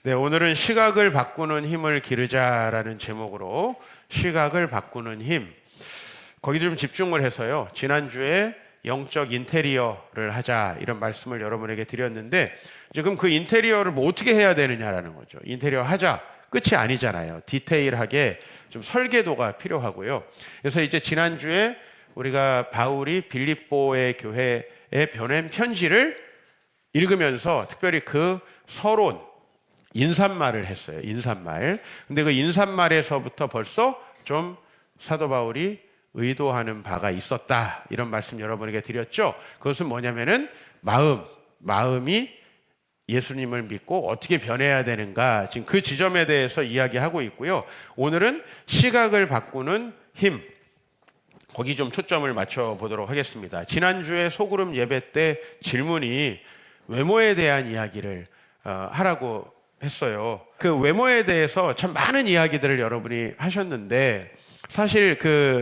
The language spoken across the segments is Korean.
네, 오늘은 시각을 바꾸는 힘을 기르자라는 제목으로 시각을 바꾸는 힘, 거기 좀 집중을 해서요. 지난주에 영적 인테리어를 하자 이런 말씀을 여러분에게 드렸는데, 지금 그 인테리어를 뭐 어떻게 해야 되느냐라는 거죠. 인테리어 하자 끝이 아니잖아요. 디테일하게 좀 설계도가 필요하고요. 그래서 이제 지난주에 우리가 바울이 빌립보의 교회에 보낸 편지를 읽으면서 특별히 그 서론 인사말을 했어요. 인사말. 근데 그 인사말에서부터 벌써 좀 사도 바울이 의도하는 바가 있었다, 이런 말씀 여러분에게 드렸죠. 그것은 뭐냐면은 마음이 예수님을 믿고 어떻게 변해야 되는가, 지금 그 지점에 대해서 이야기하고 있고요. 오늘은 시각을 바꾸는 힘, 거기 좀 초점을 맞춰 보도록 하겠습니다. 지난주에 소그룹 예배 때 질문이 외모에 대한 이야기를 하라고 했어요. 그 외모에 대해서 참 많은 이야기들을 여러분이 하셨는데, 사실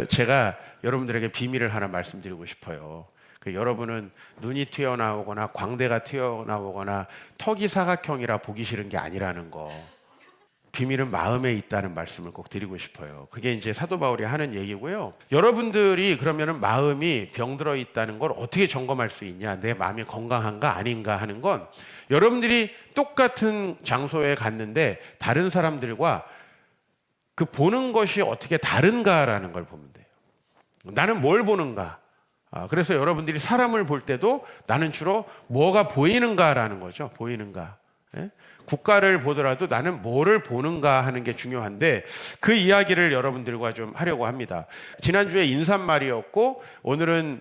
제가 여러분들에게 비밀을 하나 말씀드리고 싶어요. 여러분은 눈이 튀어나오거나 광대가 튀어나오거나 턱이 사각형이라 보기 싫은 게 아니라는 거, 비밀은 마음에 있다는 말씀을 꼭 드리고 싶어요. 그게 이제 사도 바울이 하는 얘기고요. 여러분들이 그러면은 마음이 병들어 있다는 걸 어떻게 점검할 수 있냐, 내 마음이 건강한가 아닌가 하는 건, 여러분들이 똑같은 장소에 갔는데 다른 사람들과 그 보는 것이 어떻게 다른가라는 걸 보면 돼요. 나는 뭘 보는가? 그래서 여러분들이 사람을 볼 때도 나는 주로 뭐가 보이는가라는 거죠. 보이는가. 예? 국가를 보더라도 나는 뭐를 보는가 하는 게 중요한데, 그 이야기를 여러분들과 좀 하려고 합니다. 지난주에 인사말이었고, 오늘은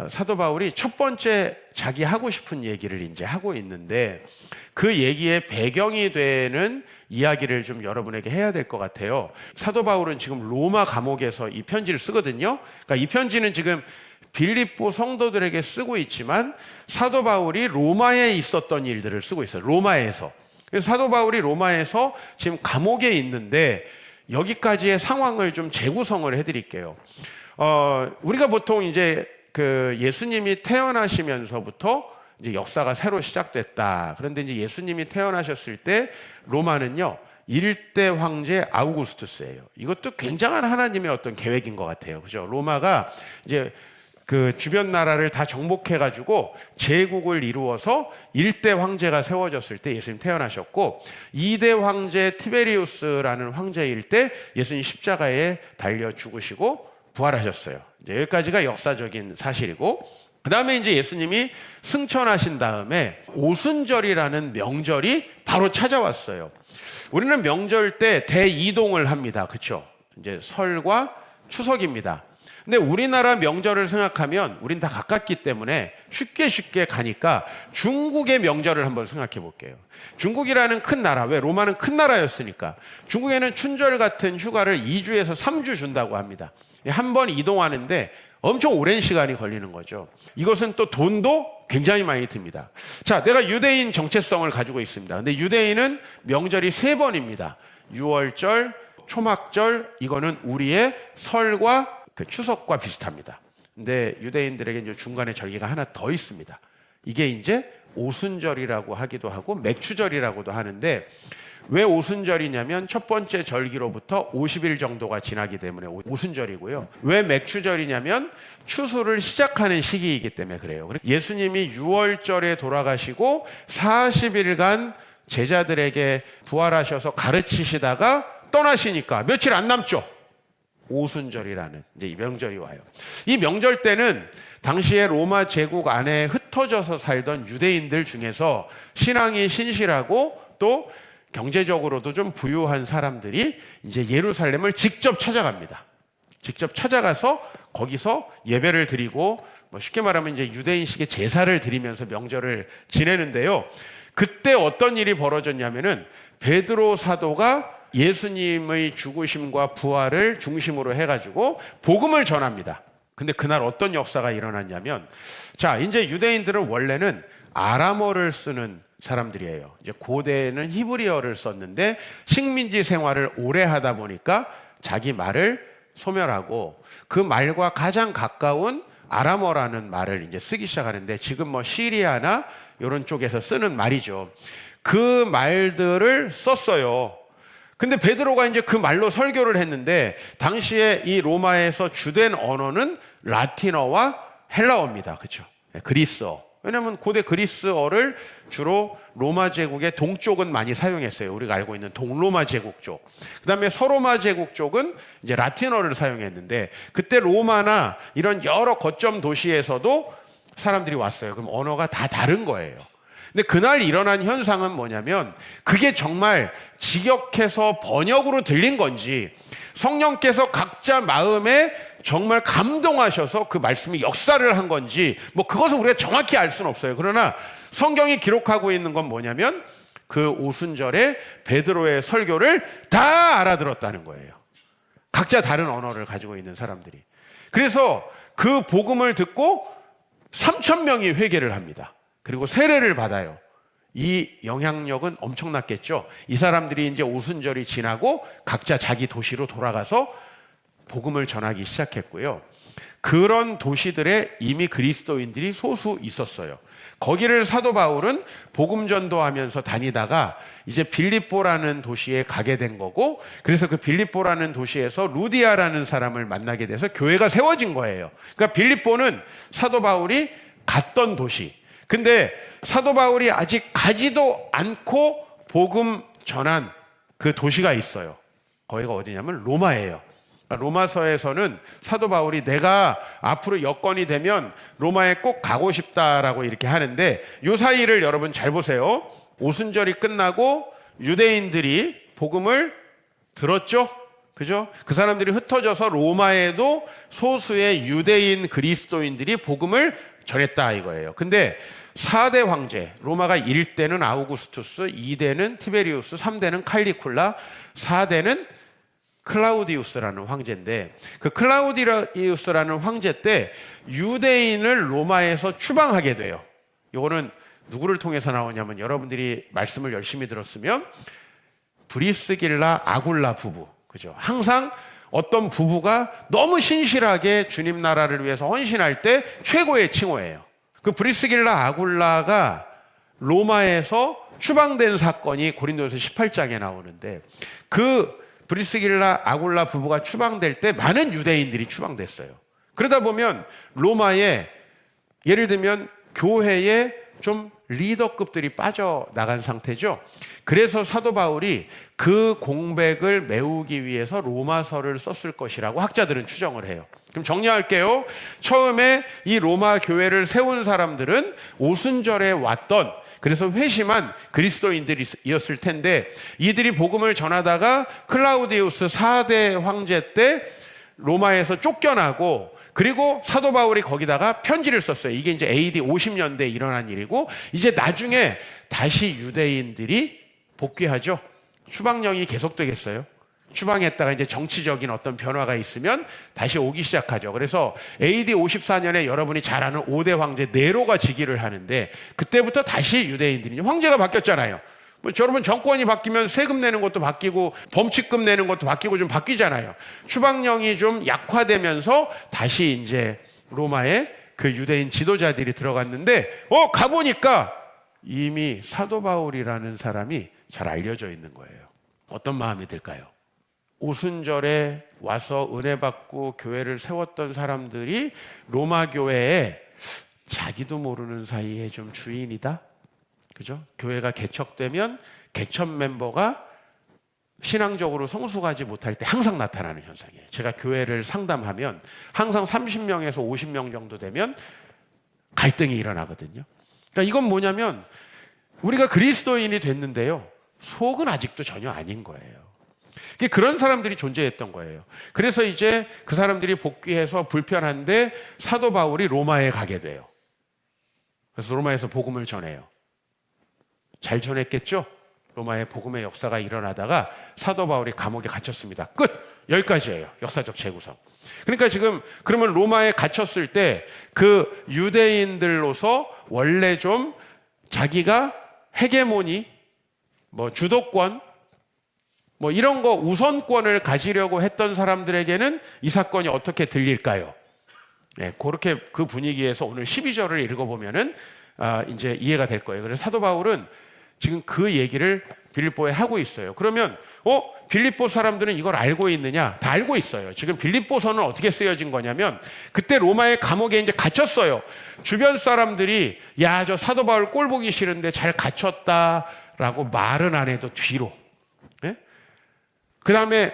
사도 바울이 첫 번째 자기 하고 싶은 얘기를 이제 하고 있는데, 그 얘기의 배경이 되는 이야기를 좀 여러분에게 해야 될 것 같아요. 사도 바울은 지금 로마 감옥에서 이 편지를 쓰거든요. 그러니까 이 편지는 지금 빌립보 성도들에게 쓰고 있지만, 사도 바울이 로마에 있었던 일들을 쓰고 있어요. 로마에서. 그래서 사도 바울이 로마에서 지금 감옥에 있는데, 여기까지의 상황을 좀 재구성을 해드릴게요. 우리가 보통 이제 예수님이 태어나시면서부터 이제 역사가 새로 시작됐다. 그런데 이제 예수님이 태어나셨을 때 로마는요, 1대 황제 아우구스투스예요. 이것도 굉장한 하나님의 어떤 계획인 것 같아요. 그죠? 로마가 이제 주변 나라를 다 정복해가지고 제국을 이루어서 1대 황제가 세워졌을 때 예수님 태어나셨고, 2대 황제 티베리우스라는 황제일 때 예수님 십자가에 달려 죽으시고 부활하셨어요. 이제 여기까지가 역사적인 사실이고, 그 다음에 이제 예수님이 승천하신 다음에 오순절이라는 명절이 바로 찾아왔어요. 우리는 명절 때 대이동을 합니다. 그렇죠? 이제 설과 추석입니다. 근데 우리나라 명절을 생각하면 우린 다 가깝기 때문에 쉽게 가니까 중국의 명절을 한번 생각해 볼게요. 중국이라는 큰 나라, 왜? 로마는 큰 나라였으니까. 중국에는 춘절 같은 휴가를 2주에서 3주 준다고 합니다. 한 번 이동하는데 엄청 오랜 시간이 걸리는 거죠. 이것은 또 돈도 굉장히 많이 듭니다. 자, 내가 유대인 정체성을 가지고 있습니다. 근데 유대인은 명절이 3번입니다. 유월절, 초막절, 이거는 우리의 설과 추석과 비슷합니다. 근데 유대인들에게 이제 중간에 절기가 하나 더 있습니다. 이게 이제 오순절이라고 하기도 하고 맥추절이라고도 하는데, 왜 오순절이냐면 첫 번째 절기로부터 50일 정도가 지나기 때문에 오순절이고요. 왜 맥추절이냐면 추수를 시작하는 시기이기 때문에 그래요. 예수님이 6월절에 돌아가시고 40일간 제자들에게 부활하셔서 가르치시다가 떠나시니까 며칠 안 남죠. 오순절이라는 이제 이 명절이 와요. 이 명절 때는 당시에 로마 제국 안에 흩어져서 살던 유대인들 중에서 신앙이 신실하고 또 경제적으로도 좀 부유한 사람들이 이제 예루살렘을 직접 찾아갑니다. 직접 찾아가서 거기서 예배를 드리고, 쉽게 말하면 이제 유대인식의 제사를 드리면서 명절을 지내는데요. 그때 어떤 일이 벌어졌냐면은 베드로 사도가 예수님의 죽으심과 부활을 중심으로 해가지고 복음을 전합니다. 근데 그날 어떤 역사가 일어났냐면, 자, 이제 유대인들은 원래는 아람어를 쓰는 사람들이에요. 이제 고대에는 히브리어를 썼는데 식민지 생활을 오래 하다 보니까 자기 말을 소멸하고 그 말과 가장 가까운 아람어라는 말을 이제 쓰기 시작하는데, 지금 시리아나 이런 쪽에서 쓰는 말이죠. 그 말들을 썼어요. 근데 베드로가 이제 그 말로 설교를 했는데 당시에 이 로마에서 주된 언어는 라틴어와 헬라어입니다. 그렇죠? 그리스어. 왜냐하면 고대 그리스어를 주로 로마 제국의 동쪽은 많이 사용했어요. 우리가 알고 있는 동로마 제국 쪽. 그다음에 서로마 제국 쪽은 이제 라틴어를 사용했는데 그때 로마나 이런 여러 거점 도시에서도 사람들이 왔어요. 그럼 언어가 다 다른 거예요. 근데 그날 일어난 현상은 뭐냐면 그게 정말 직역해서 번역으로 들린 건지 성령께서 각자 마음에 정말 감동하셔서 그 말씀이 역사를 한 건지 뭐 그것을 우리가 정확히 알 수는 없어요. 그러나 성경이 기록하고 있는 건 뭐냐면 그 오순절에 베드로의 설교를 다 알아들었다는 거예요. 각자 다른 언어를 가지고 있는 사람들이. 그래서 그 복음을 듣고 3,000명이 회개를 합니다. 그리고 세례를 받아요. 이 영향력은 엄청났겠죠. 이 사람들이 이제 오순절이 지나고 각자 자기 도시로 돌아가서 복음을 전하기 시작했고요. 그런 도시들에 이미 그리스도인들이 소수 있었어요. 거기를 사도 바울은 복음 전도하면서 다니다가 이제 빌립보라는 도시에 가게 된 거고, 그래서 그 빌립보라는 도시에서 루디아라는 사람을 만나게 돼서 교회가 세워진 거예요. 그러니까 빌립보는 사도 바울이 갔던 도시. 근데 사도 바울이 아직 가지도 않고 복음 전한 그 도시가 있어요. 거기가 어디냐면 로마예요. 로마서에서는 사도 바울이 내가 앞으로 여건이 되면 로마에 꼭 가고 싶다라고 이렇게 하는데 요 사이를 여러분 잘 보세요. 오순절이 끝나고 유대인들이 복음을 들었죠? 그죠? 그 사람들이 흩어져서 로마에도 소수의 유대인 그리스도인들이 복음을 전했다 이거예요. 근데 4대 황제, 로마가 1대는 아우구스투스, 2대는 티베리우스, 3대는 칼리쿨라, 4대는 클라우디우스라는 황제인데 그 클라우디우스라는 황제 때 유대인을 로마에서 추방하게 돼요. 이거는 누구를 통해서 나오냐면 여러분들이 말씀을 열심히 들었으면 브리스길라 아굴라 부부, 그죠? 항상 어떤 부부가 너무 신실하게 주님 나라를 위해서 헌신할 때 최고의 칭호예요. 그 브리스길라 아굴라가 로마에서 추방된 사건이 고린도후서 18장에 나오는데 그 브리스길라 아굴라 부부가 추방될 때 많은 유대인들이 추방됐어요. 그러다 보면 로마에 예를 들면 교회에 좀 리더급들이 빠져나간 상태죠. 그래서 사도 바울이 그 공백을 메우기 위해서 로마서를 썼을 것이라고 학자들은 추정을 해요. 그럼 정리할게요. 처음에 이 로마 교회를 세운 사람들은 오순절에 왔던, 그래서 회심한 그리스도인들이었을 텐데 이들이 복음을 전하다가 클라우디우스 4대 황제 때 로마에서 쫓겨나고 그리고 사도 바울이 거기다가 편지를 썼어요. 이게 이제 AD 50년대에 일어난 일이고 이제 나중에 다시 유대인들이 복귀하죠. 추방령이 계속되겠어요. 추방했다가 이제 정치적인 어떤 변화가 있으면 다시 오기 시작하죠. 그래서 AD 54년에 여러분이 잘 아는 5대 황제 네로가 즉위를 하는데 그때부터 다시 유대인들이 황제가 바뀌었잖아요. 뭐 여러분 정권이 바뀌면 세금 내는 것도 바뀌고 범칙금 내는 것도 바뀌고 좀 바뀌잖아요. 추방령이 좀 약화되면서 다시 이제 로마에 그 유대인 지도자들이 들어갔는데 가보니까 이미 사도 바울이라는 사람이 잘 알려져 있는 거예요. 어떤 마음이 들까요? 오순절에 와서 은혜 받고 교회를 세웠던 사람들이 로마 교회에 자기도 모르는 사이에 좀 주인이다. 그죠? 교회가 개척되면 개척 멤버가 신앙적으로 성숙하지 못할 때 항상 나타나는 현상이에요. 제가 교회를 상담하면 항상 30명에서 50명 정도 되면 갈등이 일어나거든요. 그러니까 이건 뭐냐면 우리가 그리스도인이 됐는데요. 속은 아직도 전혀 아닌 거예요. 그런 사람들이 존재했던 거예요. 그래서 이제 그 사람들이 복귀해서 불편한데 사도 바울이 로마에 가게 돼요. 그래서 로마에서 복음을 전해요. 잘 전했겠죠? 로마의 복음의 역사가 일어나다가 사도 바울이 감옥에 갇혔습니다. 끝! 여기까지예요. 역사적 재구성. 그러니까 지금 그러면 로마에 갇혔을 때 그 유대인들로서 원래 좀 자기가 헤게모니, 뭐 주도권, 뭐 이런 거 우선권을 가지려고 했던 사람들에게는 이 사건이 어떻게 들릴까요? 네, 그렇게 그 분위기에서 오늘 12절을 읽어보면은 이제 이해가 될 거예요. 그래서 사도 바울은 지금 그 얘기를 빌립보에 하고 있어요. 그러면 빌립보 사람들은 이걸 알고 있느냐? 다 알고 있어요. 지금 빌립보서는 어떻게 쓰여진 거냐면 그때 로마의 감옥에 이제 갇혔어요. 주변 사람들이 야, 저 사도 바울 꼴 보기 싫은데 잘 갇혔다라고 말은 안 해도 뒤로. 예? 그다음에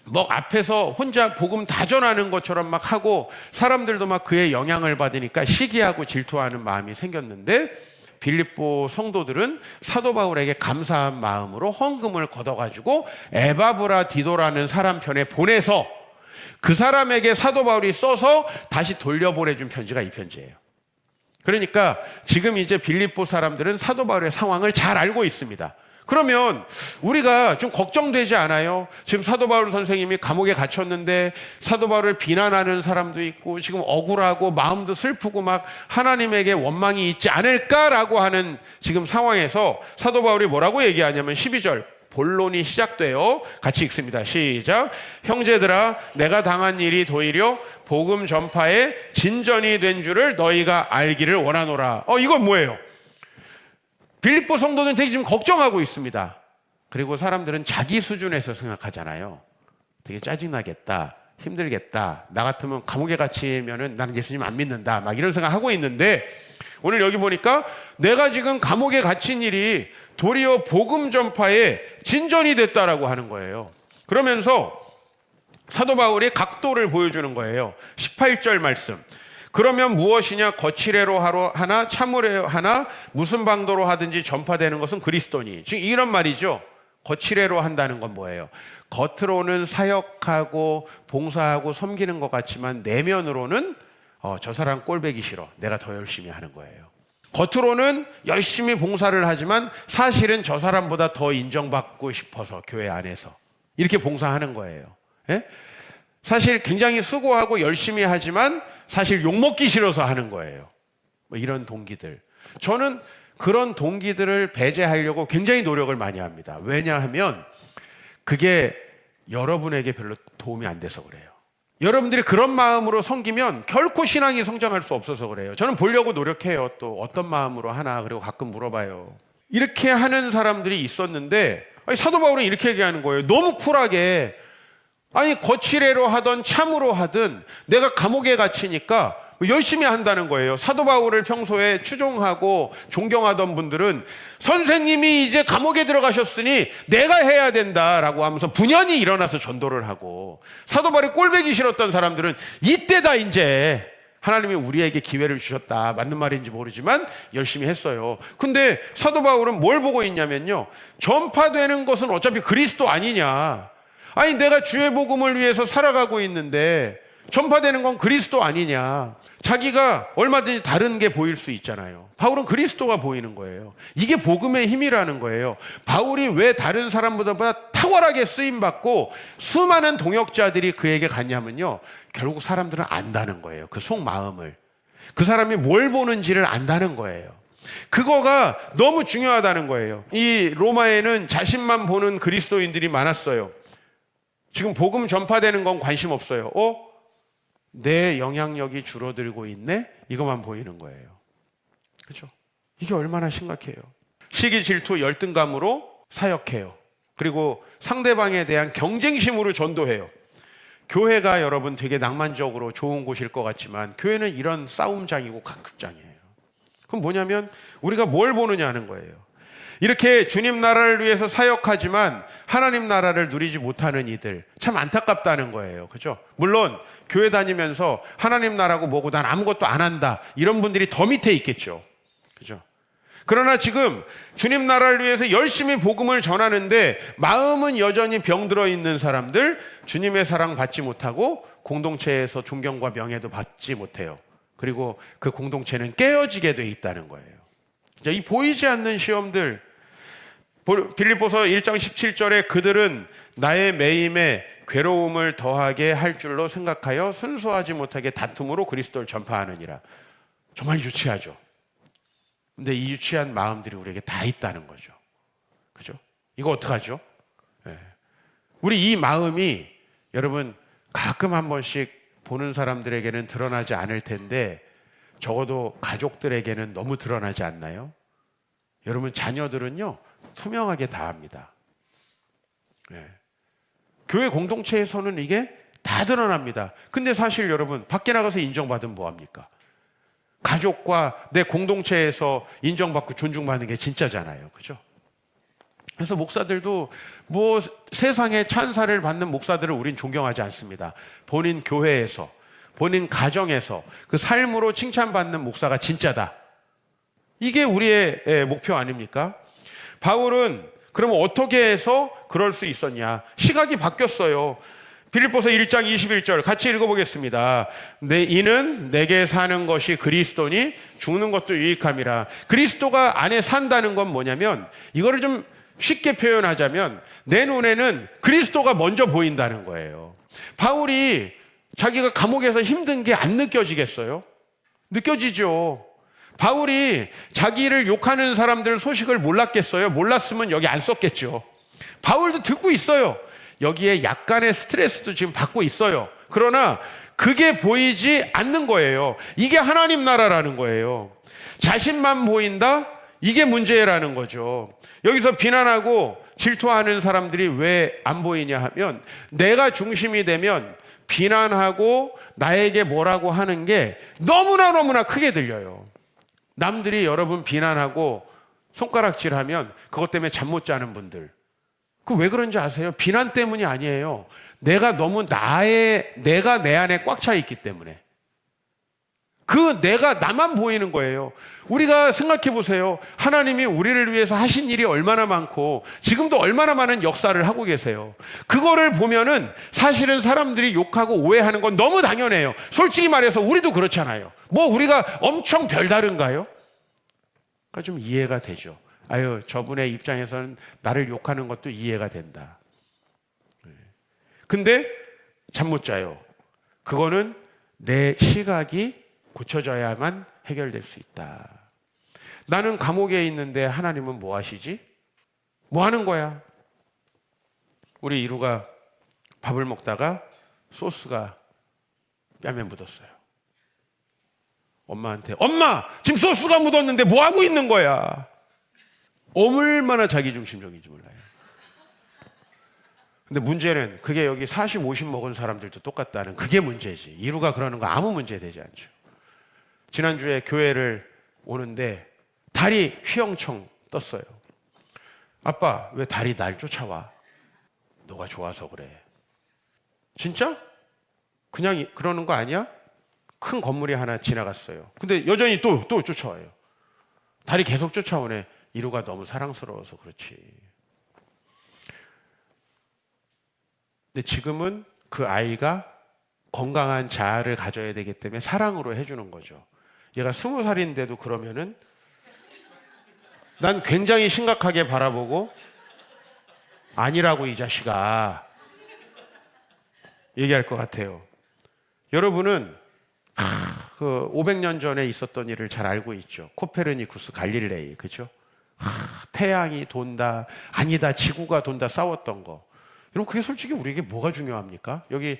뭐 앞에서 혼자 복음 다 전하는 것처럼 막 하고 사람들도 막 그의 영향을 받으니까 시기하고 질투하는 마음이 생겼는데 빌립보 성도들은 사도 바울에게 감사한 마음으로 헌금을 걷어가지고 에바브라 디도라는 사람 편에 보내서 그 사람에게 사도 바울이 써서 다시 돌려보내준 편지가 이 편지예요. 그러니까 지금 이제 빌립보 사람들은 사도 바울의 상황을 잘 알고 있습니다. 그러면 우리가 좀 걱정되지 않아요? 지금 사도 바울 선생님이 감옥에 갇혔는데 사도 바울을 비난하는 사람도 있고 지금 억울하고 마음도 슬프고 막 하나님에게 원망이 있지 않을까라고 하는 지금 상황에서 사도 바울이 뭐라고 얘기하냐면 12절 본론이 시작돼요. 같이 읽습니다. 시작. 형제들아, 내가 당한 일이 도리어 복음 전파에 진전이 된 줄을 너희가 알기를 원하노라. 이건 뭐예요? 빌립보 성도는 되게 지금 걱정하고 있습니다. 그리고 사람들은 자기 수준에서 생각하잖아요. 되게 짜증나겠다, 힘들겠다, 나 같으면 감옥에 갇히면은 나는 예수님 안 믿는다, 막 이런 생각하고 있는데 오늘 여기 보니까 내가 지금 감옥에 갇힌 일이 도리어 복음 전파에 진전이 됐다라고 하는 거예요. 그러면서 사도 바울이 각도를 보여주는 거예요. 18절 말씀. 그러면 무엇이냐? 거칠애로 하나 참으로 하나 무슨 방도로 하든지 전파되는 것은 그리스도니. 지금 이런 말이죠. 거칠애로 한다는 건 뭐예요? 겉으로는 사역하고 봉사하고 섬기는 것 같지만 내면으로는 저 사람 꼴보기 싫어, 내가 더 열심히 하는 거예요. 겉으로는 열심히 봉사를 하지만 사실은 저 사람보다 더 인정받고 싶어서 교회 안에서 이렇게 봉사하는 거예요. 예? 사실 굉장히 수고하고 열심히 하지만 사실 욕먹기 싫어서 하는 거예요. 뭐 이런 동기들. 저는 그런 동기들을 배제하려고 굉장히 노력을 많이 합니다. 왜냐하면 그게 여러분에게 별로 도움이 안 돼서 그래요. 여러분들이 그런 마음으로 섬기면 결코 신앙이 성장할 수 없어서 그래요. 저는 보려고 노력해요. 또 어떤 마음으로 하나, 그리고 가끔 물어봐요. 이렇게 하는 사람들이 있었는데 사도 바울은 이렇게 얘기하는 거예요. 너무 쿨하게. 아니, 거칠애로 하든 참으로 하든 내가 감옥에 갇히니까 열심히 한다는 거예요. 사도 바울을 평소에 추종하고 존경하던 분들은 선생님이 이제 감옥에 들어가셨으니 내가 해야 된다라고 하면서 분연히 일어나서 전도를 하고, 사도 바울이 꼴보기 싫었던 사람들은 이때다 이제 하나님이 우리에게 기회를 주셨다, 맞는 말인지 모르지만 열심히 했어요. 근데 사도 바울은 뭘 보고 있냐면요, 전파되는 것은 어차피 그리스도 아니냐. 아니, 내가 주의 복음을 위해서 살아가고 있는데 전파되는 건 그리스도 아니냐. 자기가 얼마든지 다른 게 보일 수 있잖아요. 바울은 그리스도가 보이는 거예요. 이게 복음의 힘이라는 거예요. 바울이 왜 다른 사람보다 탁월하게 쓰임받고 수많은 동역자들이 그에게 갔냐면요, 결국 사람들은 안다는 거예요. 그 속마음을. 그 사람이 뭘 보는지를 안다는 거예요. 그거가 너무 중요하다는 거예요. 이 로마에는 자신만 보는 그리스도인들이 많았어요. 지금 복음 전파되는 건 관심 없어요. 내 영향력이 줄어들고 있네? 이것만 보이는 거예요. 그렇죠? 이게 얼마나 심각해요. 시기, 질투, 열등감으로 사역해요. 그리고 상대방에 대한 경쟁심으로 전도해요. 교회가 여러분 되게 낭만적으로 좋은 곳일 것 같지만 교회는 이런 싸움장이고 각축장이에요. 그럼 뭐냐면 우리가 뭘 보느냐 하는 거예요. 이렇게 주님 나라를 위해서 사역하지만 하나님 나라를 누리지 못하는 이들, 참 안타깝다는 거예요. 그죠? 물론 교회 다니면서 하나님 나라고 뭐고 난 아무것도 안 한다, 이런 분들이 더 밑에 있겠죠. 그죠? 그러나 지금 주님 나라를 위해서 열심히 복음을 전하는데 마음은 여전히 병들어 있는 사람들, 주님의 사랑 받지 못하고 공동체에서 존경과 명예도 받지 못해요. 그리고 그 공동체는 깨어지게 돼 있다는 거예요. 이 보이지 않는 시험들, 빌립보서 1장 17절에 그들은 나의 매임에 괴로움을 더하게 할 줄로 생각하여 순수하지 못하게 다툼으로 그리스도를 전파하느니라. 정말 유치하죠. 근데 이 유치한 마음들이 우리에게 다 있다는 거죠. 그죠? 이거 어떡하죠? 네. 우리 이 마음이 여러분 가끔 한 번씩 보는 사람들에게는 드러나지 않을 텐데 적어도 가족들에게는 너무 드러나지 않나요? 여러분 자녀들은요 투명하게 다 합니다. 예. 교회 공동체에서는 이게 다 드러납니다. 근데 사실 여러분 밖에 나가서 인정받으면 뭐합니까? 가족과 내 공동체에서 인정받고 존중받는 게 진짜잖아요. 그죠? 그래서 목사들도 뭐 세상에 찬사를 받는 목사들을 우린 존경하지 않습니다. 본인 교회에서, 본인 가정에서 그 삶으로 칭찬받는 목사가 진짜다. 이게 우리의 목표 아닙니까? 바울은 그러면 어떻게 해서 그럴 수 있었냐? 시각이 바뀌었어요. 빌립보서 1장 21절 같이 읽어보겠습니다. 이는 내게 사는 것이 그리스도니 죽는 것도 유익함이라. 그리스도가 안에 산다는 건 뭐냐면 이거를 좀 쉽게 표현하자면 내 눈에는 그리스도가 먼저 보인다는 거예요. 바울이 자기가 감옥에서 힘든 게 안 느껴지겠어요? 느껴지죠. 바울이 자기를 욕하는 사람들 소식을 몰랐겠어요? 몰랐으면 여기 안 썼겠죠. 바울도 듣고 있어요. 여기에 약간의 스트레스도 지금 받고 있어요. 그러나 그게 보이지 않는 거예요. 이게 하나님 나라라는 거예요. 자신만 보인다? 이게 문제라는 거죠. 여기서 비난하고 질투하는 사람들이 왜 안 보이냐 하면 내가 중심이 되면 비난하고 나에게 뭐라고 하는 게 너무나 크게 들려요. 남들이 여러분 비난하고 손가락질하면 그것 때문에 잠 못 자는 분들, 그 왜 그런지 아세요? 비난 때문이 아니에요. 내가 너무 내가 내 안에 꽉 차 있기 때문에. 그 내가 나만 보이는 거예요. 우리가 생각해 보세요. 하나님이 우리를 위해서 하신 일이 얼마나 많고 지금도 얼마나 많은 역사를 하고 계세요. 그거를 보면은 사실은 사람들이 욕하고 오해하는 건 너무 당연해요. 솔직히 말해서 우리도 그렇잖아요. 뭐 우리가 엄청 별다른가요? 그러니까 좀 이해가 되죠. 아유, 저분의 입장에서는 나를 욕하는 것도 이해가 된다. 근데 잠 못 자요. 그거는 내 시각이 고쳐져야만 해결될 수 있다. 나는 감옥에 있는데 하나님은 뭐 하시지? 뭐 하는 거야? 우리 이루가 밥을 먹다가 소스가 뺨에 묻었어요. 엄마한테, 엄마! 지금 소스가 묻었는데 뭐 하고 있는 거야? 얼마나 자기중심적인지 몰라요. 근데 문제는 그게 여기 40, 50 먹은 사람들도 똑같다는 그게 문제지. 이루가 그러는 거 아무 문제 되지 않죠. 지난주에 교회를 오는데 달이 휘영청 떴어요. 아빠, 왜 달이 날 쫓아와? 너가 좋아서 그래. 진짜? 그냥 그러는 거 아니야? 큰 건물이 하나 지나갔어요. 근데 여전히 또 쫓아와요. 달이 계속 쫓아오네. 이루가 너무 사랑스러워서 그렇지. 근데 지금은 그 아이가 건강한 자아를 가져야 되기 때문에 사랑으로 해주는 거죠. 얘가 20살인데도 그러면은 난 굉장히 심각하게 바라보고 아니라고 이 자식아 얘기할 것 같아요. 여러분은 그 500년 전에 있었던 일을 잘 알고 있죠. 코페르니쿠스 갈릴레이, 그죠? 태양이 돈다, 아니다, 지구가 돈다 싸웠던 거. 여러분, 그게 솔직히 우리에게 뭐가 중요합니까? 여기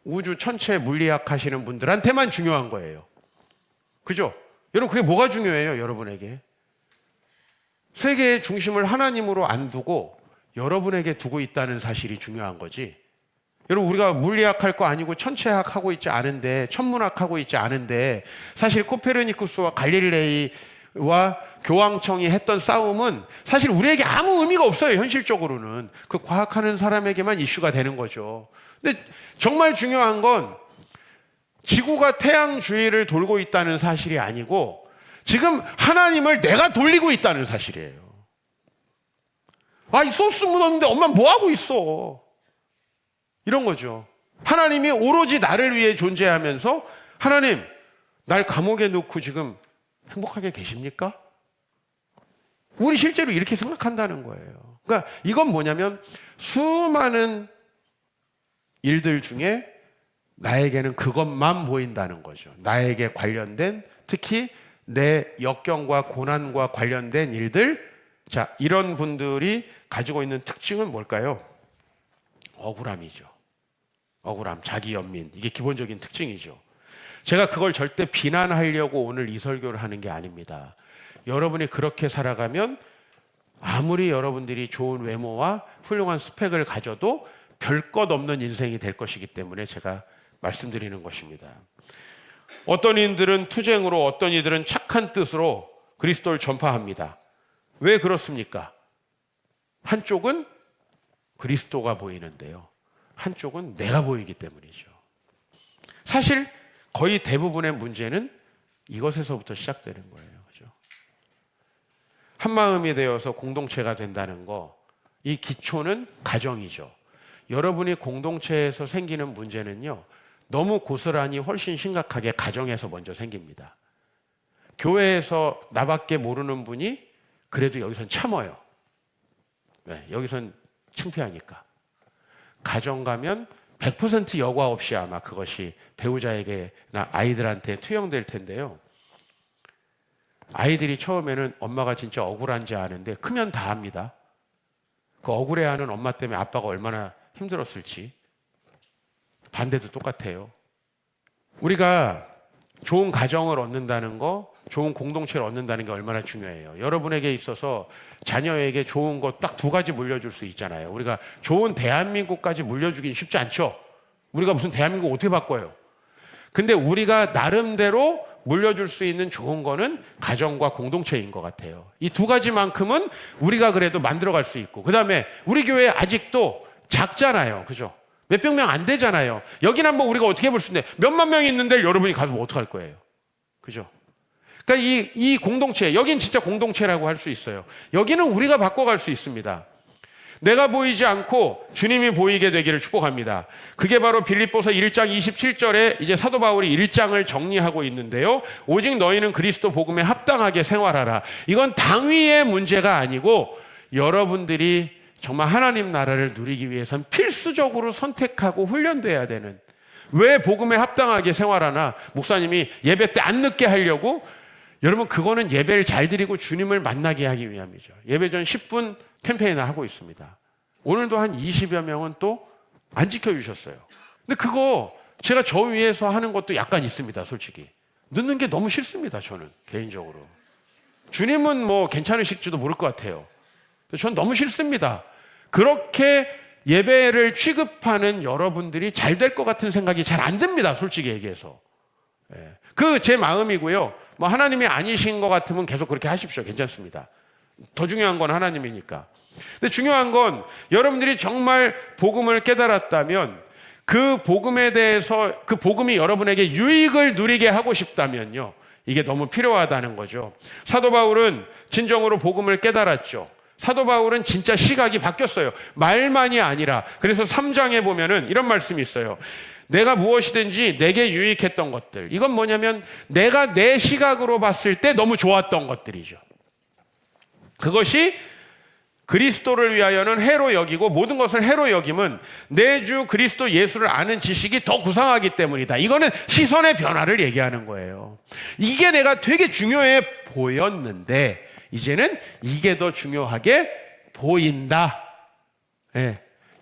우주 천체 물리학 하시는 분들한테만 중요한 거예요. 그죠? 여러분, 그게 뭐가 중요해요, 여러분에게? 세계의 중심을 하나님으로 안 두고 여러분에게 두고 있다는 사실이 중요한 거지. 여러분, 우리가 물리학 할 거 아니고 천체학 하고 있지 않은데, 천문학 하고 있지 않은데, 사실 코페르니쿠스와 갈릴레이와 교황청이 했던 싸움은 사실 우리에게 아무 의미가 없어요, 현실적으로는. 그 과학하는 사람에게만 이슈가 되는 거죠. 근데 정말 중요한 건 지구가 태양 주위를 돌고 있다는 사실이 아니고 지금 하나님을 내가 돌리고 있다는 사실이에요. 아, 이 소스 묻었는데 엄마 뭐 하고 있어? 이런 거죠. 하나님이 오로지 나를 위해 존재하면서 하나님, 날 감옥에 놓고 지금 행복하게 계십니까? 우리 실제로 이렇게 생각한다는 거예요. 그러니까 이건 뭐냐면 수많은 일들 중에 나에게는 그것만 보인다는 거죠. 나에게 관련된, 특히 내 역경과 고난과 관련된 일들. 자, 이런 분들이 가지고 있는 특징은 뭘까요? 억울함이죠. 억울함, 자기 연민. 이게 기본적인 특징이죠. 제가 그걸 절대 비난하려고 오늘 이 설교를 하는 게 아닙니다. 여러분이 그렇게 살아가면 아무리 여러분들이 좋은 외모와 훌륭한 스펙을 가져도 별 것 없는 인생이 될 것이기 때문에 제가 말씀드리는 것입니다. 어떤 이들은 투쟁으로, 어떤 이들은 착한 뜻으로 그리스도를 전파합니다. 왜 그렇습니까? 한쪽은 그리스도가 보이는데요, 한쪽은 내가 보이기 때문이죠. 사실 거의 대부분의 문제는 이것에서부터 시작되는 거예요. 그죠? 한마음이 되어서 공동체가 된다는 거, 이 기초는 가정이죠. 여러분이 공동체에서 생기는 문제는요, 너무 고스란히 훨씬 심각하게 가정에서 먼저 생깁니다. 교회에서 나밖에 모르는 분이 그래도 여기선 참아요. 네, 여기선 창피하니까. 가정 가면 100% 여과 없이 아마 그것이 배우자에게나 아이들한테 투영될 텐데요. 아이들이 처음에는 엄마가 진짜 억울한지 아는데 크면 다 압니다. 그 억울해하는 엄마 때문에 아빠가 얼마나 힘들었을지. 반대도 똑같아요. 우리가 좋은 가정을 얻는다는 거, 좋은 공동체를 얻는다는 게 얼마나 중요해요. 여러분에게 있어서 자녀에게 좋은 것 딱 2가지 물려줄 수 있잖아요. 우리가 좋은 대한민국까지 물려주긴 쉽지 않죠. 우리가 무슨 대한민국 어떻게 바꿔요? 근데 우리가 나름대로 물려줄 수 있는 좋은 거는 가정과 공동체인 것 같아요. 이 2가지만큼은 우리가 그래도 만들어갈 수 있고, 그 다음에 우리 교회 아직도 작잖아요. 그죠? 몇백 명 안 되잖아요. 여기는 한번 우리가 어떻게 볼 수 있는데 몇만 명이 있는데 여러분이 가서 뭐 어떡할 거예요? 그죠? 그러니까 이 공동체, 여긴 진짜 공동체라고 할 수 있어요. 여기는 우리가 바꿔갈 수 있습니다. 내가 보이지 않고 주님이 보이게 되기를 축복합니다. 그게 바로 빌립보서 1장 27절에 이제 사도 바울이 1장을 정리하고 있는데요. 오직 너희는 그리스도 복음에 합당하게 생활하라. 이건 당위의 문제가 아니고 여러분들이 정말 하나님 나라를 누리기 위해선 필수적으로 선택하고 훈련돼야 되는, 왜 복음에 합당하게 생활하나? 목사님이 예배 때 안 늦게 하려고? 여러분, 그거는 예배를 잘 드리고 주님을 만나게 하기 위함이죠. 예배 전 10분 캠페인을 하고 있습니다. 오늘도 한 20여 명은 또 안 지켜주셨어요. 근데 그거 제가 저 위에서 하는 것도 약간 있습니다. 솔직히 늦는 게 너무 싫습니다. 저는 개인적으로. 주님은 뭐 괜찮으실지도 모를 것 같아요. 전 너무 싫습니다. 그렇게 예배를 취급하는 여러분들이 잘 될 것 같은 생각이 잘 안 듭니다. 솔직히 얘기해서. 그 제 마음이고요. 뭐 하나님이 아니신 것 같으면 계속 그렇게 하십시오. 괜찮습니다. 더 중요한 건 하나님이니까. 근데 중요한 건 여러분들이 정말 복음을 깨달았다면, 그 복음에 대해서, 그 복음이 여러분에게 유익을 누리게 하고 싶다면요, 이게 너무 필요하다는 거죠. 사도 바울은 진정으로 복음을 깨달았죠. 사도 바울은 진짜 시각이 바뀌었어요. 말만이 아니라. 그래서 3장에 보면은 이런 말씀이 있어요. 내가 무엇이든지 내게 유익했던 것들. 이건 뭐냐면 내가 내 시각으로 봤을 때 너무 좋았던 것들이죠. 그것이 그리스도를 위하여는 해로 여기고, 모든 것을 해로 여김은 내 주 그리스도 예수를 아는 지식이 더 구상하기 때문이다. 이거는 시선의 변화를 얘기하는 거예요. 이게 내가 되게 중요해 보였는데 이제는 이게 더 중요하게 보인다.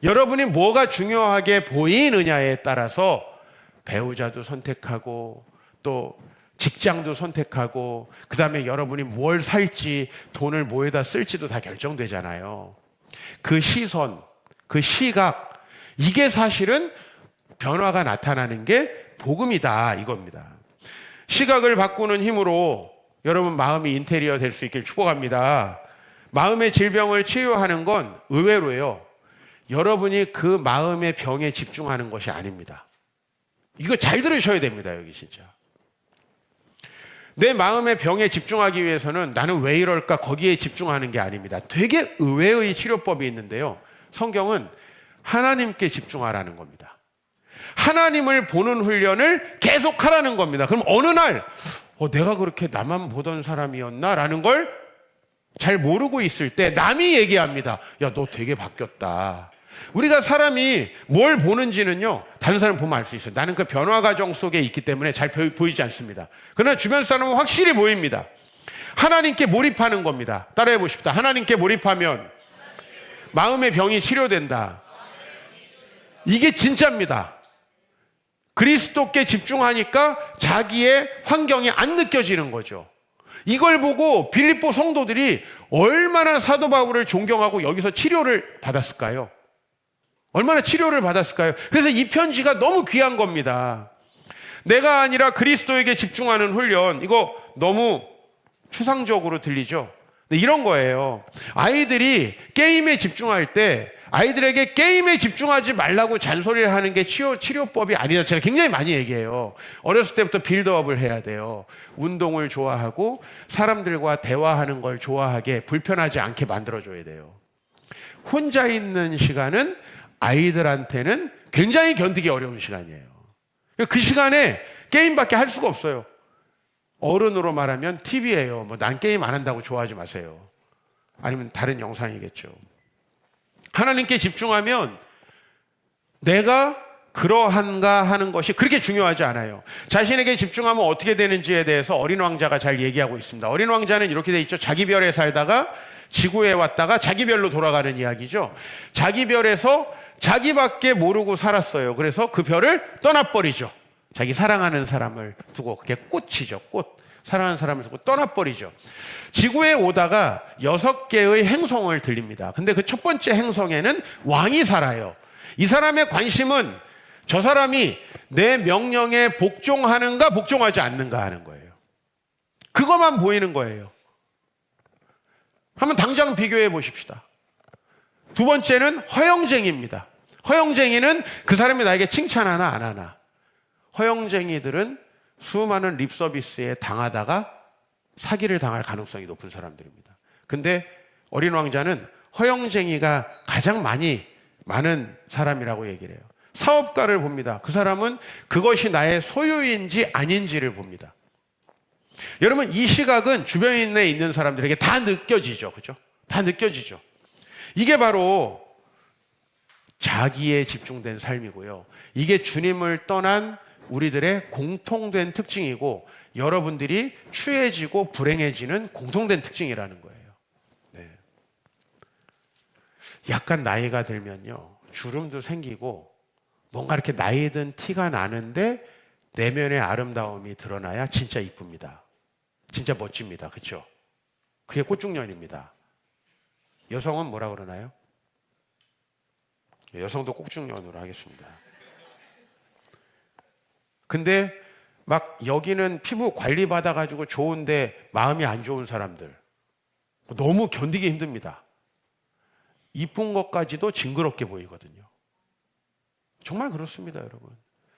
여러분이 뭐가 중요하게 보이느냐에 따라서 배우자도 선택하고 또 직장도 선택하고, 그 다음에 여러분이 뭘 살지, 돈을 뭐에다 쓸지도 다 결정되잖아요. 그 시선, 그 시각, 이게 사실은 변화가 나타나는 게 복음이다, 이겁니다. 시각을 바꾸는 힘으로 여러분 마음이 인테리어 될 수 있길 축복합니다. 마음의 질병을 치유하는 건 의외로요, 여러분이 그 마음의 병에 집중하는 것이 아닙니다. 이거 잘 들으셔야 됩니다. 여기 진짜 내 마음의 병에 집중하기 위해서는 나는 왜 이럴까 거기에 집중하는 게 아닙니다. 되게 의외의 치료법이 있는데요, 성경은 하나님께 집중하라는 겁니다. 하나님을 보는 훈련을 계속 하라는 겁니다. 그럼 어느 날 내가 그렇게 나만 보던 사람이었나? 라는 걸 잘 모르고 있을 때 남이 얘기합니다. 야, 너 되게 바뀌었다. 우리가 사람이 뭘 보는지는요, 다른 사람 보면 알 수 있어요. 나는 그 변화 과정 속에 있기 때문에 잘 보이지 않습니다. 그러나 주변 사람은 확실히 보입니다. 하나님께 몰입하는 겁니다. 따라해 보십시다. 하나님께 몰입하면 마음의 병이 치료된다. 이게 진짜입니다. 그리스도께 집중하니까 자기의 환경이 안 느껴지는 거죠. 이걸 보고 빌립보 성도들이 얼마나 사도 바울을 존경하고 여기서 치료를 받았을까요? 얼마나 치료를 받았을까요? 그래서 이 편지가 너무 귀한 겁니다. 내가 아니라 그리스도에게 집중하는 훈련, 이거 너무 추상적으로 들리죠? 이런 거예요. 아이들이 게임에 집중할 때 아이들에게 게임에 집중하지 말라고 잔소리를 하는 게 치료법이 아니다. 제가 굉장히 많이 얘기해요. 어렸을 때부터 빌드업을 해야 돼요. 운동을 좋아하고 사람들과 대화하는 걸 좋아하게, 불편하지 않게 만들어줘야 돼요. 혼자 있는 시간은 아이들한테는 굉장히 견디기 어려운 시간이에요. 그 시간에 게임밖에 할 수가 없어요. 어른으로 말하면 TV예요. 난 게임 안 한다고 좋아하지 마세요. 아니면 다른 영상이겠죠. 하나님께 집중하면 내가 그러한가 하는 것이 그렇게 중요하지 않아요. 자신에게 집중하면 어떻게 되는지에 대해서 어린 왕자가 잘 얘기하고 있습니다. 어린 왕자는 이렇게 돼 있죠. 자기 별에 살다가 지구에 왔다가 자기 별로 돌아가는 이야기죠. 자기 별에서 자기밖에 모르고 살았어요. 그래서 그 별을 떠나버리죠. 자기 사랑하는 사람을 두고, 그게 꽃이죠. 꽃. 사랑하는 사람을 두고 떠나버리죠. 지구에 오다가 6개의 행성을 들립니다. 근데 그 첫 번째 행성에는 왕이 살아요. 이 사람의 관심은 저 사람이 내 명령에 복종하는가 복종하지 않는가 하는 거예요. 그것만 보이는 거예요. 한번 당장 비교해 보십시다. 두 번째는 허영쟁이입니다. 허영쟁이는 그 사람이 나에게 칭찬하나 안 하나. 허영쟁이들은 수많은 립서비스에 당하다가 사기를 당할 가능성이 높은 사람들입니다. 근데 어린 왕자는 허영쟁이가 가장 많은 사람이라고 얘기를 해요. 사업가를 봅니다. 그 사람은 그것이 나의 소유인지 아닌지를 봅니다. 여러분, 이 시각은 주변에 있는 사람들에게 다 느껴지죠. 그죠? 다 느껴지죠. 이게 바로 자기에 집중된 삶이고요. 이게 주님을 떠난 우리들의 공통된 특징이고, 여러분들이 추해지고 불행해지는 공통된 특징이라는 거예요. 네. 약간 나이가 들면요, 주름도 생기고 뭔가 이렇게 나이 든 티가 나는데 내면의 아름다움이 드러나야 진짜 이쁩니다. 진짜 멋집니다. 그렇죠? 그게 꽃중년입니다. 여성은 뭐라 그러나요? 여성도 꽃중년으로 하겠습니다. 근데 막 여기는 피부 관리 받아가지고 좋은데 마음이 안 좋은 사람들, 너무 견디기 힘듭니다. 이쁜 것까지도 징그럽게 보이거든요. 정말 그렇습니다, 여러분.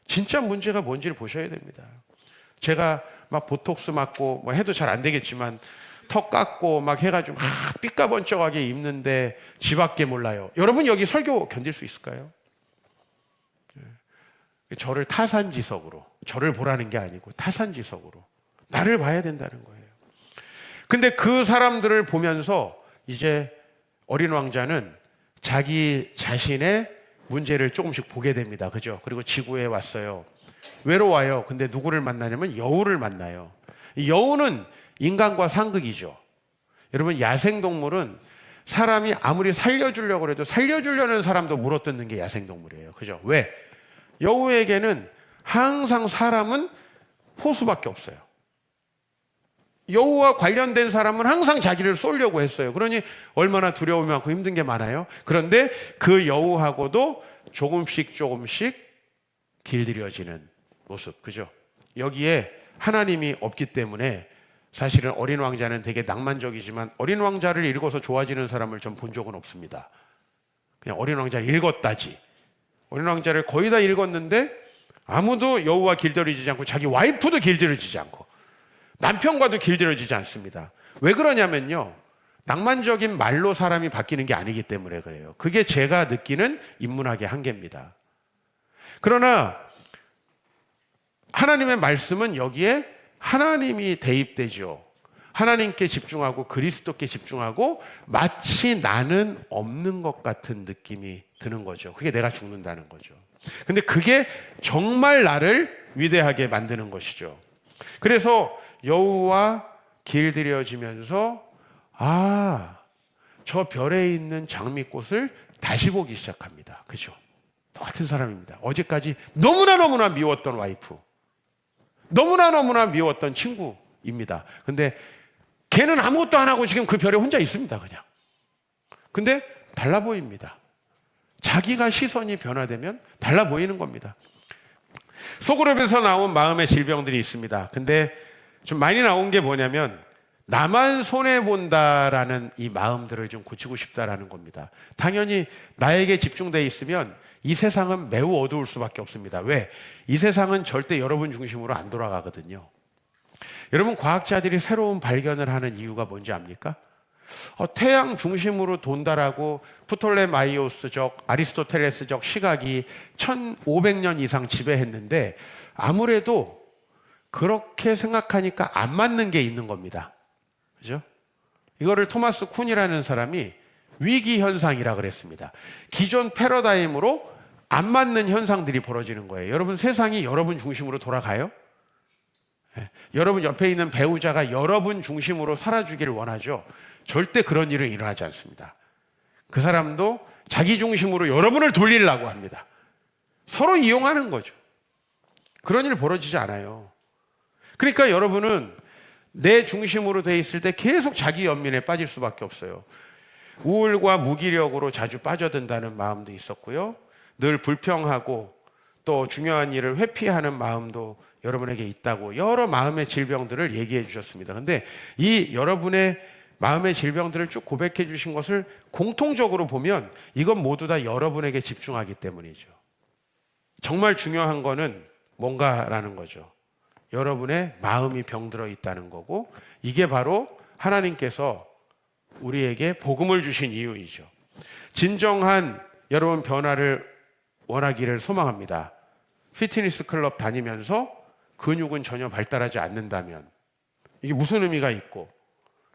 진짜 문제가 뭔지를 보셔야 됩니다. 제가 막 보톡스 맞고 뭐 해도 잘 안 되겠지만 턱 깎고 막 해가지고 막 삐까번쩍하게 입는데 지 밖에 몰라요. 여러분, 여기 설교 견딜 수 있을까요? 저를 타산지석으로, 저를 보라는 게 아니고 타산지석으로 나를 봐야 된다는 거예요. 근데 그 사람들을 보면서 이제 어린 왕자는 자기 자신의 문제를 조금씩 보게 됩니다. 그죠? 그리고 지구에 왔어요. 외로워요. 근데 누구를 만나냐면 여우를 만나요. 이 여우는 인간과 상극이죠. 여러분, 야생동물은 사람이 아무리 살려주려고 해도 살려주려는 사람도 물어뜯는 게 야생동물이에요. 그죠? 왜? 여우에게는 항상 사람은 포수밖에 없어요. 여우와 관련된 사람은 항상 자기를 쏘려고 했어요. 그러니 얼마나 두려움이 많고 힘든 게 많아요. 그런데 그 여우하고도 조금씩 길들여지는 모습, 그죠? 여기에 하나님이 없기 때문에 사실은 어린 왕자는 되게 낭만적이지만 어린 왕자를 읽어서 좋아지는 사람을 전 본 적은 없습니다. 그냥 어린 왕자를 읽었다지. 어린 왕자를 거의 다 읽었는데 아무도 여우와 길들여지지 않고 자기 와이프도 길들여지지 않고 남편과도 길들여지지 않습니다. 왜 그러냐면요, 낭만적인 말로 사람이 바뀌는 게 아니기 때문에 그래요. 그게 제가 느끼는 인문학의 한계입니다. 그러나 하나님의 말씀은 여기에 하나님이 대입되죠. 하나님께 집중하고 그리스도께 집중하고 마치 나는 없는 것 같은 느낌이 드는 거죠. 그게 내가 죽는다는 거죠. 근데 그게 정말 나를 위대하게 만드는 것이죠. 그래서 여우와 길들여지면서 저 별에 있는 장미꽃을 다시 보기 시작합니다. 그죠? 똑같은 사람입니다. 어제까지 너무나 미웠던 와이프, 너무나 미웠던 친구입니다. 근데 걔는 아무것도 안 하고 지금 그 별에 혼자 있습니다, 그냥. 근데 달라 보입니다. 자기가 시선이 변화되면 달라 보이는 겁니다. 소그룹에서 나온 마음의 질병들이 있습니다. 근데 좀 많이 나온 게 뭐냐면 나만 손해본다라는 이 마음들을 좀 고치고 싶다라는 겁니다. 당연히 나에게 집중되어 있으면 이 세상은 매우 어두울 수밖에 없습니다. 왜? 이 세상은 절대 여러분 중심으로 안 돌아가거든요. 여러분, 과학자들이 새로운 발견을 하는 이유가 뭔지 압니까? 태양 중심으로 돈다라고 프톨레마이오스적, 아리스토텔레스적 시각이 1500년 이상 지배했는데 아무래도 그렇게 생각하니까 안 맞는 게 있는 겁니다. 그죠? 이거를 토마스 쿤이라는 사람이 위기 현상이라 그랬습니다. 기존 패러다임으로 안 맞는 현상들이 벌어지는 거예요. 여러분, 세상이 여러분 중심으로 돌아가요? 네. 여러분 옆에 있는 배우자가 여러분 중심으로 살아주기를 원하죠. 절대 그런 일은 일어나지 않습니다. 그 사람도 자기 중심으로 여러분을 돌리려고 합니다. 서로 이용하는 거죠. 그런 일 벌어지지 않아요. 그러니까 여러분은 내 중심으로 돼 있을 때 계속 자기 연민에 빠질 수밖에 없어요. 우울과 무기력으로 자주 빠져든다는 마음도 있었고요. 늘 불평하고 또 중요한 일을 회피하는 마음도 여러분에게 있다고 여러 마음의 질병들을 얘기해 주셨습니다. 근데 이 여러분의 마음의 질병들을 쭉 고백해 주신 것을 공통적으로 보면 이건 모두 다 여러분에게 집중하기 때문이죠. 정말 중요한 거는 뭔가라는 거죠. 여러분의 마음이 병들어 있다는 거고, 이게 바로 하나님께서 우리에게 복음을 주신 이유이죠. 진정한 여러분 변화를 원하기를 소망합니다. 피트니스 클럽 다니면서 근육은 전혀 발달하지 않는다면 이게 무슨 의미가 있고,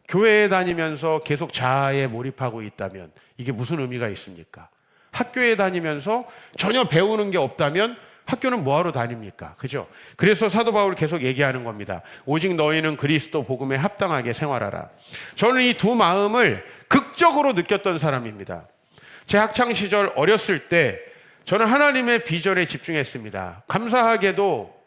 교회에 다니면서 계속 자아에 몰입하고 있다면 이게 무슨 의미가 있습니까? 학교에 다니면서 전혀 배우는 게 없다면 학교는 뭐하러 다닙니까? 그죠? 그래서 사도 바울이 계속 얘기하는 겁니다. 오직 너희는 그리스도 복음에 합당하게 생활하라. 저는 이 두 마음을 극적으로 느꼈던 사람입니다. 제 학창 시절 어렸을 때 저는 하나님의 비전에 집중했습니다. 감사하게도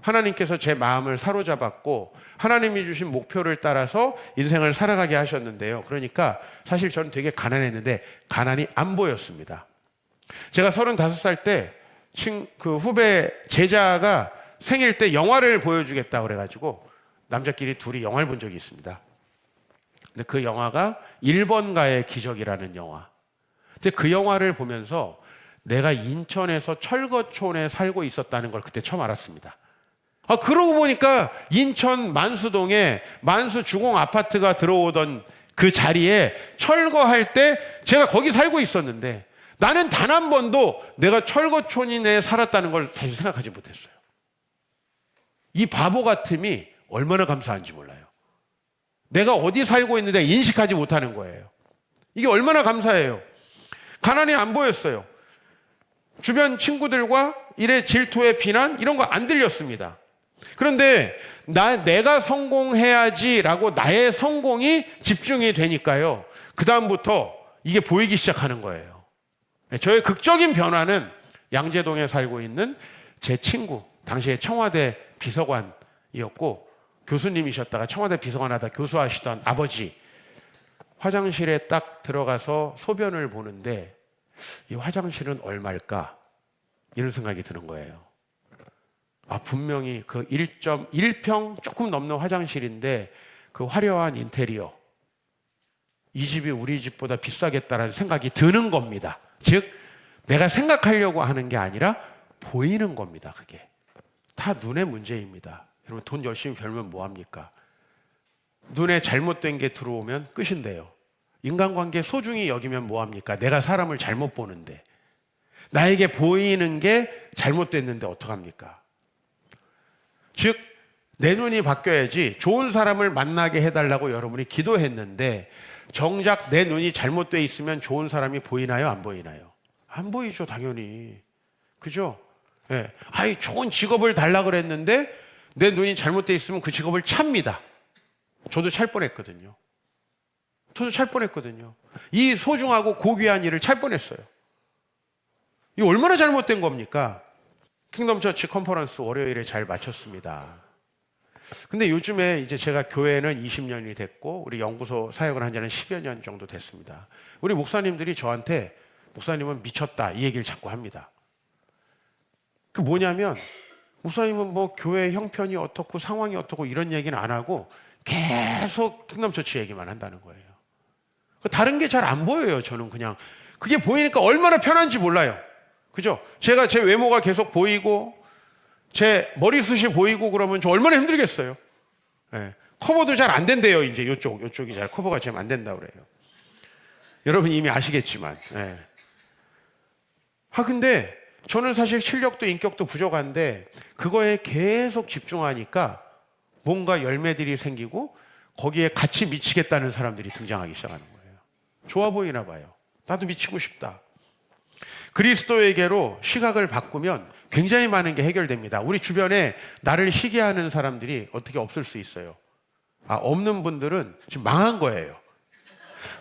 하나님께서 제 마음을 사로잡았고 하나님이 주신 목표를 따라서 인생을 살아가게 하셨는데요. 그러니까 사실 저는 되게 가난했는데 가난이 안 보였습니다. 제가 35살 때 그 후배 제자가 생일 때 영화를 보여주겠다 그래가지고 남자끼리 둘이 영화를 본 적이 있습니다. 근데 그 영화가 1번가의 기적이라는 영화. 근데 그 영화를 보면서 내가 인천에서 철거촌에 살고 있었다는 걸 그때 처음 알았습니다. 그러고 보니까 인천 만수동에 만수 주공 아파트가 들어오던 그 자리에 철거할 때 제가 거기 살고 있었는데 나는 단 한 번도 내가 철거촌이 내에 살았다는 걸 사실 생각하지 못했어요. 이 바보 같음이 얼마나 감사한지 몰라요. 내가 어디 살고 있는데 인식하지 못하는 거예요. 이게 얼마나 감사해요. 가난이 안 보였어요. 주변 친구들과 일의 질투의 비난 이런 거 안 들렸습니다. 그런데 내가 성공해야지라고 나의 성공이 집중이 되니까요. 그 다음부터 이게 보이기 시작하는 거예요. 저의 극적인 변화는 양재동에 살고 있는 제 친구, 당시에 청와대 비서관이었고 교수님이셨다가 청와대 비서관 하다 교수하시던 아버지, 화장실에 딱 들어가서 소변을 보는데 이 화장실은 얼마일까? 이런 생각이 드는 거예요. 분명히 그 1.1평 조금 넘는 화장실인데 그 화려한 인테리어, 이 집이 우리 집보다 비싸겠다라는 생각이 드는 겁니다. 즉 내가 생각하려고 하는 게 아니라 보이는 겁니다. 그게 다 눈의 문제입니다. 여러분, 돈 열심히 벌면 뭐합니까? 눈에 잘못된 게 들어오면 끝인데요. 인간관계 소중히 여기면 뭐합니까? 내가 사람을 잘못 보는데, 나에게 보이는 게 잘못됐는데 어떡합니까? 즉 내 눈이 바뀌어야지. 좋은 사람을 만나게 해달라고 여러분이 기도했는데 정작 내 눈이 잘못되어 있으면 좋은 사람이 보이나요? 안 보이나요? 안 보이죠, 당연히. 그죠? 네. 좋은 직업을 달라 그랬는데 내 눈이 잘못되어 있으면 그 직업을 찹니다. 저도 찰 뻔했거든요. 이 소중하고 고귀한 일을 찰 뻔했어요. 이거 얼마나 잘못된 겁니까? 킹덤 처치 컨퍼런스 월요일에 잘 마쳤습니다. 근데 요즘에 이제 제가 교회는 20년이 됐고 우리 연구소 사역을 한 지는 10여 년 정도 됐습니다. 우리 목사님들이 저한테 목사님은 미쳤다 이 얘기를 자꾸 합니다. 그 뭐냐면 목사님은 뭐 교회 형편이 어떻고 상황이 어떻고 이런 얘기는 안 하고 계속 킹덤처치 얘기만 한다는 거예요. 다른 게 잘 안 보여요. 저는 그냥 그게 보이니까 얼마나 편한지 몰라요. 그죠? 제가 제 외모가 계속 보이고 제 머리숱이 보이고 그러면 저 얼마나 힘들겠어요. 네. 커버도 잘 안 된대요. 이제 요쪽이 잘 커버가 잘 안 된다고 그래요. 여러분 이미 아시겠지만. 네. 근데 저는 사실 실력도 인격도 부족한데 그거에 계속 집중하니까 뭔가 열매들이 생기고 거기에 같이 미치겠다는 사람들이 등장하기 시작하는 거예요. 좋아 보이나 봐요. 나도 미치고 싶다. 그리스도에게로 시각을 바꾸면 굉장히 많은 게 해결됩니다. 우리 주변에 나를 시기하는 사람들이 어떻게 없을 수 있어요? 없는 분들은 지금 망한 거예요.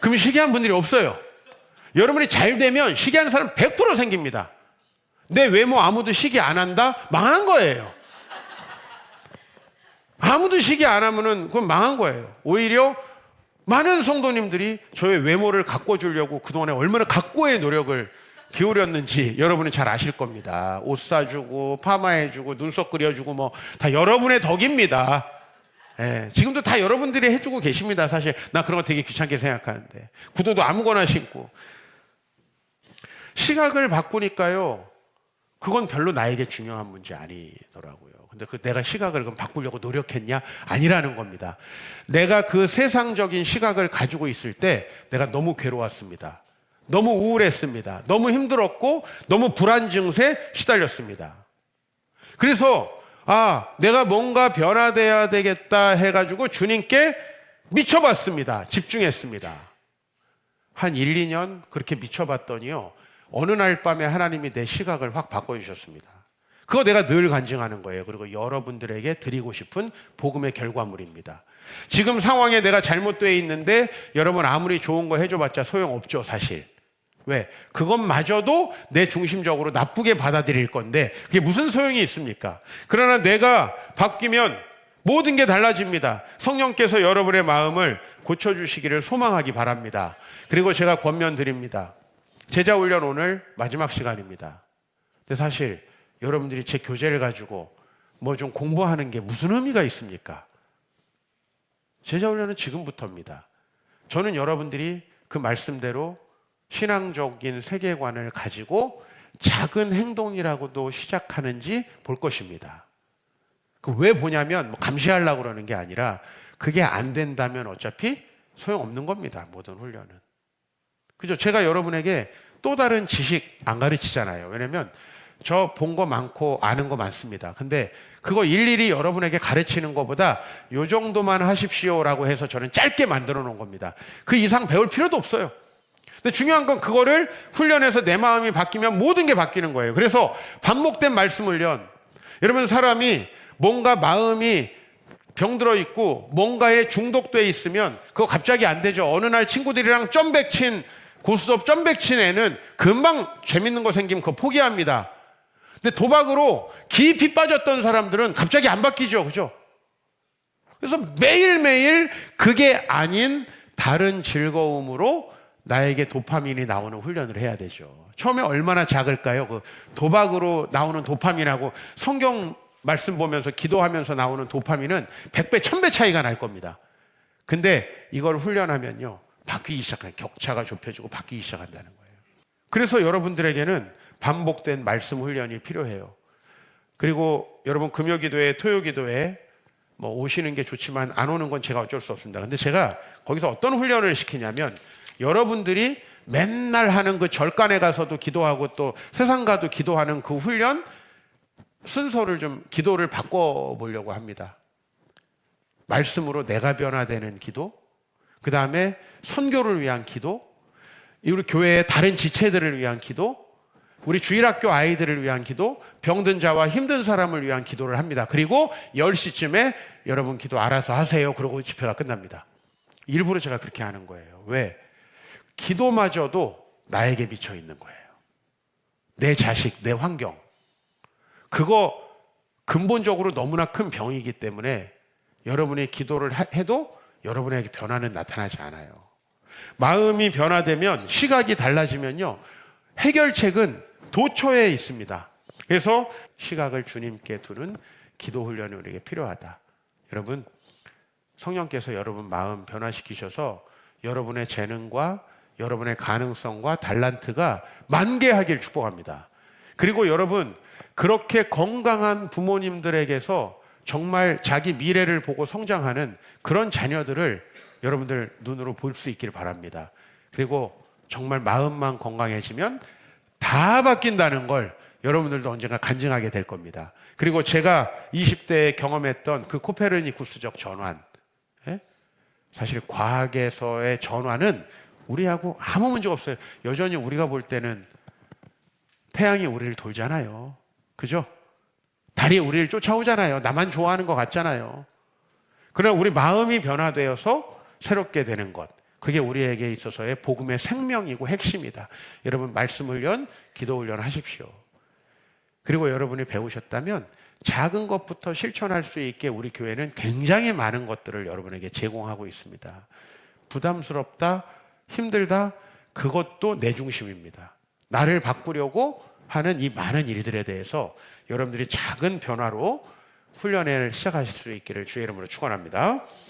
그럼 시기한 분들이 없어요. 여러분이 잘 되면 시기하는 사람 100% 생깁니다. 내 외모 아무도 시기 안 한다? 망한 거예요. 아무도 시기 안 하면은 그건 망한 거예요. 오히려 많은 성도님들이 저의 외모를 가꿔주려고 그동안에 얼마나 각고의 노력을 기울였는지 여러분은 잘 아실 겁니다. 옷 사주고 파마해주고 눈썹 그려주고 뭐 다 여러분의 덕입니다. 예, 지금도 다 여러분들이 해주고 계십니다. 사실 나 그런 거 되게 귀찮게 생각하는데 구두도 아무거나 신고 시각을 바꾸니까요 그건 별로 나에게 중요한 문제 아니더라고요. 근데 내가 시각을 그럼 바꾸려고 노력했냐? 아니라는 겁니다. 내가 그 세상적인 시각을 가지고 있을 때 내가 너무 괴로웠습니다. 너무 우울했습니다. 너무 힘들었고 너무 불안 증세에 시달렸습니다. 그래서 내가 뭔가 변화돼야 되겠다 해가지고 주님께 미쳐봤습니다. 집중했습니다. 한 1, 2년 그렇게 미쳐봤더니요 어느 날 밤에 하나님이 내 시각을 확 바꿔주셨습니다. 그거 내가 늘 간증하는 거예요. 그리고 여러분들에게 드리고 싶은 복음의 결과물입니다. 지금 상황에 내가 잘못되어 있는데 여러분 아무리 좋은 거 해줘봤자 소용없죠 사실. 왜? 그것마저도 내 중심적으로 나쁘게 받아들일 건데 그게 무슨 소용이 있습니까? 그러나 내가 바뀌면 모든 게 달라집니다. 성령께서 여러분의 마음을 고쳐주시기를 소망하기 바랍니다. 그리고 제가 권면 드립니다. 제자훈련 오늘 마지막 시간입니다. 근데 사실 여러분들이 제 교재를 가지고 뭐 좀 공부하는 게 무슨 의미가 있습니까? 제자훈련은 지금부터입니다. 저는 여러분들이 그 말씀대로 신앙적인 세계관을 가지고 작은 행동이라고도 시작하는지 볼 것입니다. 왜 보냐면 감시하려고 그러는 게 아니라 그게 안 된다면 어차피 소용없는 겁니다. 모든 훈련은. 그죠? 제가 여러분에게 또 다른 지식 안 가르치잖아요. 왜냐면 저 본 거 많고 아는 거 많습니다. 근데 그거 일일이 여러분에게 가르치는 것보다 요 정도만 하십시오라고 해서 저는 짧게 만들어 놓은 겁니다. 그 이상 배울 필요도 없어요. 근데 중요한 건 그거를 훈련해서 내 마음이 바뀌면 모든 게 바뀌는 거예요. 그래서 반복된 말씀 훈련. 여러분 사람이 뭔가 마음이 병들어 있고 뭔가에 중독돼 있으면 그거 갑자기 안 되죠. 어느 날 친구들이랑 점백친 고스톱 점백친 애는 금방 재밌는 거 생기면 그거 포기합니다. 근데 도박으로 깊이 빠졌던 사람들은 갑자기 안 바뀌죠. 그죠? 그래서 매일매일 그게 아닌 다른 즐거움으로 나에게 도파민이 나오는 훈련을 해야 되죠. 처음에 얼마나 작을까요? 그 도박으로 나오는 도파민하고 성경 말씀 보면서 기도하면서 나오는 도파민은 100배, 1000배 차이가 날 겁니다. 근데 이걸 훈련하면요. 바뀌기 시작해요. 격차가 좁혀지고 바뀌기 시작한다는 거예요. 그래서 여러분들에게는 반복된 말씀 훈련이 필요해요. 그리고 여러분 금요기도회, 토요기도회 뭐 오시는 게 좋지만 안 오는 건 제가 어쩔 수 없습니다. 근데 제가 거기서 어떤 훈련을 시키냐면 여러분들이 맨날 하는 그 절간에 가서도 기도하고 또 세상 가도 기도하는 그 훈련 순서를 좀 기도를 바꿔보려고 합니다. 말씀으로 내가 변화되는 기도, 그 다음에 선교를 위한 기도, 우리 교회의 다른 지체들을 위한 기도, 우리 주일학교 아이들을 위한 기도, 병든 자와 힘든 사람을 위한 기도를 합니다. 그리고 10시쯤에 여러분 기도 알아서 하세요. 그러고 집회가 끝납니다. 일부러 제가 그렇게 하는 거예요. 왜? 기도마저도 나에게 미쳐 있는 거예요. 내 자식, 내 환경. 그거 근본적으로 너무나 큰 병이기 때문에 여러분이 기도를 해도 여러분에게 변화는 나타나지 않아요. 마음이 변화되면, 시각이 달라지면요, 해결책은 도처에 있습니다. 그래서 시각을 주님께 두는 기도 훈련이 우리에게 필요하다. 여러분, 성령께서 여러분 마음 변화시키셔서 여러분의 재능과 여러분의 가능성과 달란트가 만개하길 축복합니다. 그리고 여러분, 그렇게 건강한 부모님들에게서 정말 자기 미래를 보고 성장하는 그런 자녀들을 여러분들 눈으로 볼 수 있기를 바랍니다. 그리고 정말 마음만 건강해지면 다 바뀐다는 걸 여러분들도 언젠가 간증하게 될 겁니다. 그리고 제가 20대에 경험했던 그 코페르니쿠스적 전환, 사실 과학에서의 전환은 우리하고 아무 문제 없어요. 여전히 우리가 볼 때는 태양이 우리를 돌잖아요. 그죠? 달이 우리를 쫓아오잖아요. 나만 좋아하는 것 같잖아요. 그러나 우리 마음이 변화되어서 새롭게 되는 것, 그게 우리에게 있어서의 복음의 생명이고 핵심이다. 여러분, 말씀 훈련, 기도 훈련 하십시오. 그리고 여러분이 배우셨다면 작은 것부터 실천할 수 있게 우리 교회는 굉장히 많은 것들을 여러분에게 제공하고 있습니다. 부담스럽다, 힘들다, 그것도 내 중심입니다. 나를 바꾸려고 하는 이 많은 일들에 대해서 여러분들이 작은 변화로 훈련을 시작하실 수 있기를 주의 이름으로 축원합니다.